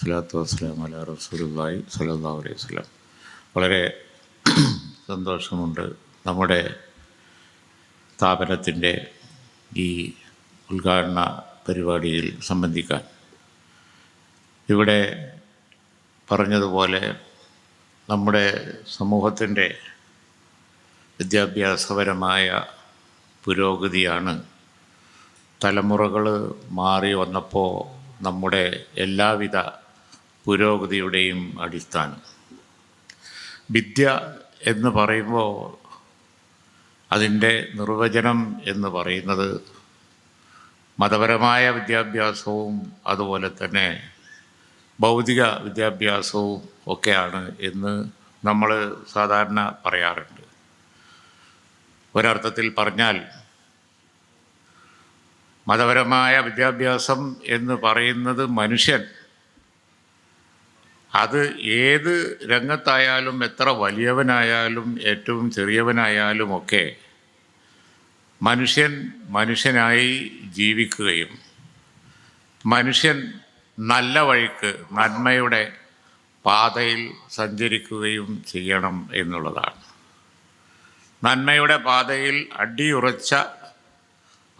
സ്വലാത്തു വസ്സലാമു അലാ റസൂലുള്ളാഹി സ്വല്ലല്ലാഹു അലൈഹി വസല്ലം. വളരെ സന്തോഷമുണ്ട് നമ്മുടെ സ്ഥാപനത്തിൻ്റെ ഈ ഉദ്ഘാടന പരിപാടിയിൽ സംബന്ധിക്കാൻ. ഇവിടെ പറഞ്ഞതുപോലെ നമ്മുടെ സമൂഹത്തിൻ്റെ വിദ്യാഭ്യാസപരമായ പുരോഗതിയാണ് തലമുറകൾ മാറി വന്നപ്പോൾ നമ്മുടെ എല്ലാവിധ പുരോഗതിയുടെയും അടിസ്ഥാനം. വിദ്യ എന്ന് പറയുമ്പോൾ അതിൻ്റെ നിർവചനം എന്ന് പറയുന്നത് മതപരമായ വിദ്യാഭ്യാസവും അതുപോലെ തന്നെ ഭൗതിക വിദ്യാഭ്യാസവും ഒക്കെയാണ് എന്ന് നമ്മൾ സാധാരണ പറയാറുണ്ട്. ഒരർത്ഥത്തിൽ പറഞ്ഞാൽ മതപരമായ വിദ്യാഭ്യാസം എന്ന് പറയുന്നത് മനുഷ്യൻ അത് ഏത് രംഗത്തായാലും എത്ര വലിയവനായാലും ഏറ്റവും ചെറിയവനായാലും ഒക്കെ മനുഷ്യനായി ജീവിക്കുകയും മനുഷ്യൻ നല്ല വഴിക്ക് നന്മയുടെ പാതയിൽ സഞ്ചരിക്കുകയും ചെയ്യണം എന്നുള്ളതാണ്. നന്മയുടെ പാതയിൽ അടിയുറച്ച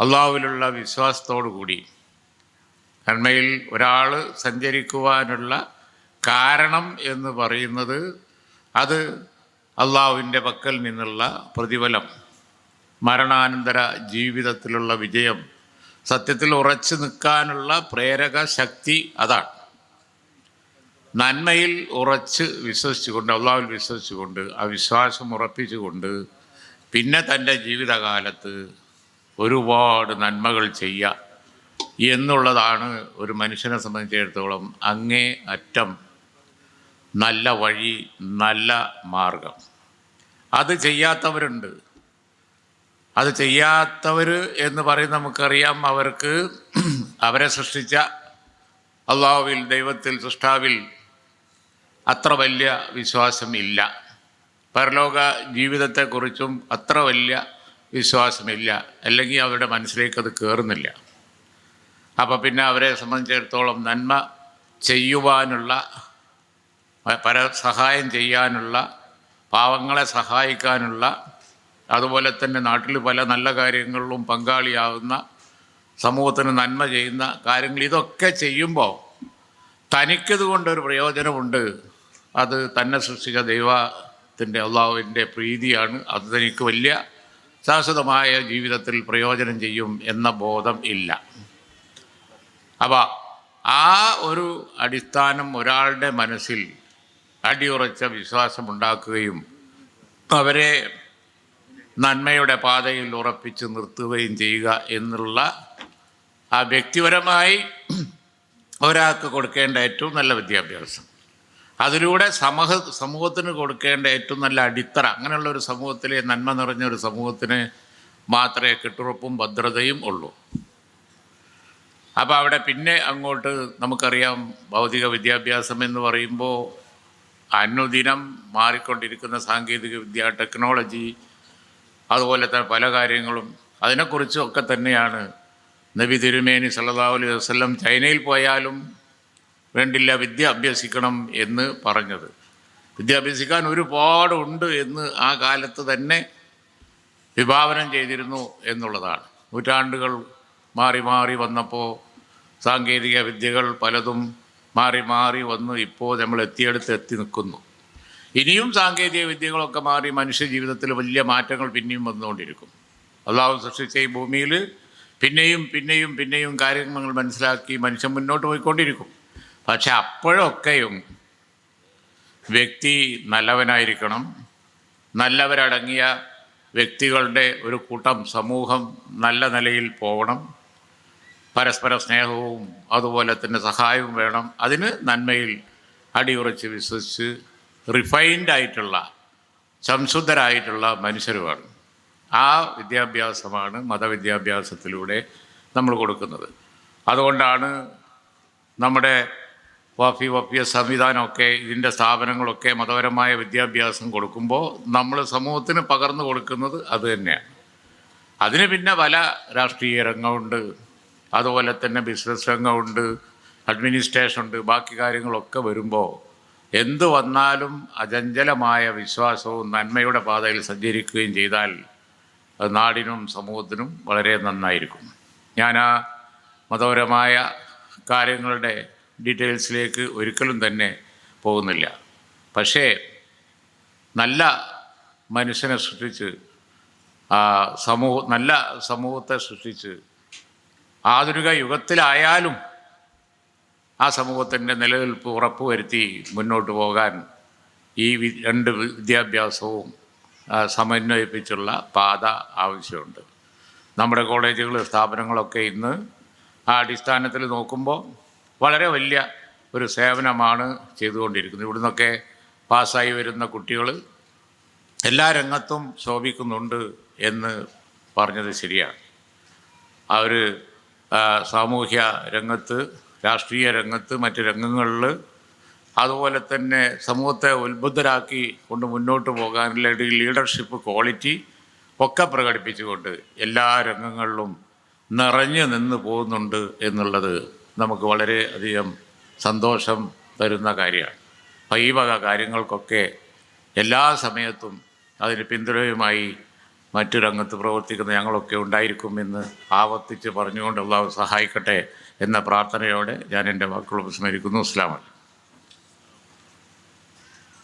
അള്ളാഹുവിലുള്ള വിശ്വാസത്തോടു കൂടി നന്മയിൽ ഒരാൾ സഞ്ചരിക്കുവാനുള്ള കാരണം എന്ന് പറയുന്നത് അത് അള്ളാഹുവിൻ്റെ പക്കൽ നിന്നുള്ള പ്രതിഫലം, മരണാനന്തര ജീവിതത്തിലുള്ള വിജയം, സത്യത്തിൽ ഉറച്ചു നിൽക്കാനുള്ള പ്രേരക ശക്തി അതാണ്. നന്മയിൽ ഉറച്ച് വിശ്വസിച്ചുകൊണ്ട്, അള്ളാഹുവിൽ വിശ്വസിച്ചുകൊണ്ട്, ആ വിശ്വാസം ഉറപ്പിച്ചുകൊണ്ട് പിന്നെ തൻ്റെ ജീവിതകാലത്ത് ഒരുപാട് നന്മകൾ ചെയ്യുക എന്നുള്ളതാണ് ഒരു മനുഷ്യനെ സംബന്ധിച്ചിടത്തോളം അങ്ങേ അറ്റം നല്ല വഴി, നല്ല മാർഗം. അത് ചെയ്യാത്തവരുണ്ട്. അത് ചെയ്യാത്തവർ എന്ന് പറയുന്നത് നമുക്കറിയാം, അവർക്ക് അവരെ സൃഷ്ടിച്ച അള്ളാഹുവിൽ, ദൈവത്തിൽ, സൃഷ്ടാവിൽ അത്ര വലിയ വിശ്വാസം ഇല്ല. പരലോക ജീവിതത്തെക്കുറിച്ചും അത്ര വലിയ വിശ്വാസമില്ല, അല്ലെങ്കിൽ അവരുടെ മനസ്സിലേക്ക് അത് കയറുന്നില്ല. അപ്പോൾ പിന്നെ അവരെ സംബന്ധിച്ചിടത്തോളം നന്മ ചെയ്യുവാനുള്ള, സഹായം ചെയ്യാനുള്ള, പാവങ്ങളെ സഹായിക്കാനുള്ള, അതുപോലെ തന്നെ നാട്ടിൽ പല നല്ല കാര്യങ്ങളിലും പങ്കാളിയാവുന്ന, സമൂഹത്തിന് നന്മ ചെയ്യുന്ന കാര്യങ്ങൾ, ഇതൊക്കെ ചെയ്യുമ്പോൾ തനിക്കത് കൊണ്ടൊരു പ്രയോജനമുണ്ട്. അത് തന്നെ സൃഷ്ടിച്ച ദൈവത്തിൻ്റെ, അള്ളാഹുവിൻ്റെ പ്രീതിയാണ്. അത് തനിക്ക് വലിയ ശാശ്വതമായ ജീവിതത്തിൽ പ്രയോജനം ചെയ്യും എന്ന ബോധം ഇല്ല. അപ്പോൾ ആ ഒരു അടിസ്ഥാനം ഒരാളുടെ മനസ്സിൽ അടിയുറച്ച വിശ്വാസമുണ്ടാക്കുകയും അവരെ നന്മയുടെ പാതയിൽ ഉറപ്പിച്ച് നിർത്തുകയും ചെയ്യുക എന്നുള്ള ആ വ്യക്തിപരമായി ഒരാൾക്ക് കൊടുക്കേണ്ട ഏറ്റവും നല്ല വിദ്യാഭ്യാസം, അതിലൂടെ സമൂഹത്തിന് കൊടുക്കേണ്ട ഏറ്റവും നല്ല അടിത്തറ. അങ്ങനെയുള്ള ഒരു സമൂഹത്തിലെ, നന്മ നിറഞ്ഞ ഒരു സമൂഹത്തിന് മാത്രമേ കെട്ടുറപ്പും ഭദ്രതയും ഉള്ളൂ. അപ്പോൾ അവിടെ പിന്നെ അങ്ങോട്ട് നമുക്കറിയാം, ഭൗതിക വിദ്യാഭ്യാസം എന്ന് പറയുമ്പോൾ അനുദിനം മാറിക്കൊണ്ടിരിക്കുന്ന സാങ്കേതിക വിദ്യ, ടെക്നോളജി, അതുപോലെ തന്നെ പല കാര്യങ്ങളും, അതിനെക്കുറിച്ചൊക്കെ തന്നെയാണ് നബി തിരുമേനി സല്ലല്ലാഹു അലൈഹി വസല്ലം ചൈനയിൽ പോയാലും വേണ്ടില്ല വിദ്യ അഭ്യസിക്കണം എന്ന് പറഞ്ഞത്. വിദ്യ അഭ്യസിക്കാൻ ഒരുപാടുണ്ട് എന്ന് ആ കാലത്ത് തന്നെ വിഭാവനം ചെയ്തിരുന്നു എന്നുള്ളതാണ്. നൂറ്റാണ്ടുകൾ മാറി മാറി വന്നപ്പോൾ സാങ്കേതിക വിദ്യകൾ പലതും മാറി മാറി വന്നു. ഇപ്പോൾ നമ്മൾ എത്തി നിൽക്കുന്നു. ഇനിയും സാങ്കേതിക വിദ്യകളൊക്കെ മാറി മനുഷ്യ ജീവിതത്തിൽ വലിയ മാറ്റങ്ങൾ പിന്നെയും വന്നുകൊണ്ടിരിക്കും. അള്ളാഹു സൃഷ്ടിച്ച ഈ ഭൂമിയിൽ പിന്നെയും കാര്യങ്ങൾ മനസ്സിലാക്കി മനുഷ്യൻ മുന്നോട്ട് പോയിക്കൊണ്ടിരിക്കും. പക്ഷെ അപ്പോഴൊക്കെയും വ്യക്തി നല്ലവനായിരിക്കണം. നല്ലവരടങ്ങിയ വ്യക്തികളുടെ ഒരു കൂട്ടം, സമൂഹം നല്ല നിലയിൽ പോകണം. പരസ്പര സ്നേഹവും അതുപോലെ തന്നെ സഹായവും വേണം. അതിന് നന്മയിൽ അടിയുറച്ച് വിശ്വസിച്ച് റിഫൈൻഡ് ആയിട്ടുള്ള, സംശുദ്ധരായിട്ടുള്ള മനുഷ്യർ വേണം. ആ വിദ്യാഭ്യാസമാണ് മതവിദ്യാഭ്യാസത്തിലൂടെ നമ്മൾ കൊടുക്കുന്നത്. അതുകൊണ്ടാണ് നമ്മുടെ വഫിയ സംവിധാനമൊക്കെ, ഇതിൻ്റെ സ്ഥാപനങ്ങളൊക്കെ മതപരമായ വിദ്യാഭ്യാസം കൊടുക്കുമ്പോൾ നമ്മൾ സമൂഹത്തിന് പകർന്നു കൊടുക്കുന്നത് അത് തന്നെയാണ്. അതിന് പിന്നെ പല രാഷ്ട്രീയ രംഗമുണ്ട്, അതുപോലെ തന്നെ ബിസിനസ് രംഗമുണ്ട്, അഡ്മിനിസ്ട്രേഷൻ ഉണ്ട്, ബാക്കി കാര്യങ്ങളൊക്കെ വരുമ്പോൾ എന്തു വന്നാലും അചഞ്ചലമായ വിശ്വാസവും നന്മയുടെ പാതയിൽ സഞ്ചരിക്കുകയും ചെയ്താൽ അത് നാടിനും സമൂഹത്തിനും വളരെ നന്നായിരിക്കും. ഞാൻ ആ മതപരമായ കാര്യങ്ങളുടെ ഡീറ്റെയിൽസിലേക്ക് ഒരിക്കലും തന്നെ പോകുന്നില്ല. പക്ഷേ നല്ല മനുഷ്യനെ സൃഷ്ടിച്ച് നല്ല സമൂഹത്തെ സൃഷ്ടിച്ച് ആധുനിക യുഗത്തിലായാലും ആ സമൂഹത്തിൻ്റെ നിലനിൽപ്പ് ഉറപ്പുവരുത്തി മുന്നോട്ട് പോകാൻ ഈ രണ്ട് വിദ്യാഭ്യാസവും സമന്വയിപ്പിച്ചുള്ള പാത ആവശ്യമുണ്ട്. നമ്മുടെ കോളേജുകൾ, സ്ഥാപനങ്ങളൊക്കെ ഇന്ന് ആ അടിസ്ഥാനത്തിൽ നോക്കുമ്പോൾ വളരെ വലിയ ഒരു സേവനമാണ് ചെയ്തുകൊണ്ടിരിക്കുന്നത്. ഇവിടുന്നൊക്കെ പാസ്സായി വരുന്ന കുട്ടികൾ എല്ലാ രംഗത്തും ശോഭിക്കുന്നുണ്ട് എന്ന് പറഞ്ഞത് ശരിയാണ്. അവർ സാമൂഹ്യ രംഗത്ത്, രാഷ്ട്രീയ രംഗത്ത്, മറ്റ് രംഗങ്ങളിൽ, അതുപോലെ തന്നെ സമൂഹത്തെ ഉത്ബുദ്ധരാക്കി കൊണ്ട് മുന്നോട്ട് പോകാനുള്ള ലീഡർഷിപ്പ് ക്വാളിറ്റി ഒക്കെ പ്രകടിപ്പിച്ചുകൊണ്ട് എല്ലാ രംഗങ്ങളിലും നിറഞ്ഞു നിന്ന് പോകുന്നുണ്ട് എന്നുള്ളത് നമുക്ക് വളരെ അധികം സന്തോഷം തരുന്ന കാര്യമാണ്. അപ്പോൾ ഈ വക കാര്യങ്ങൾക്കൊക്കെ എല്ലാ സമയത്തും അതിന് പിന്തുണയുമായി മറ്റു രംഗത്ത് പ്രവർത്തിക്കുന്ന ഞങ്ങളൊക്കെ ഉണ്ടായിരിക്കുമെന്ന് ആവർത്തിച്ച് പറഞ്ഞുകൊണ്ട് അള്ളാഹു സഹായിക്കട്ടെ എന്ന പ്രാർത്ഥനയോടെ ഞാൻ എൻ്റെ വാക്കുകൾ ഉപസ്മരിക്കുന്നു. അസ്സലാമു അലൈക്കും.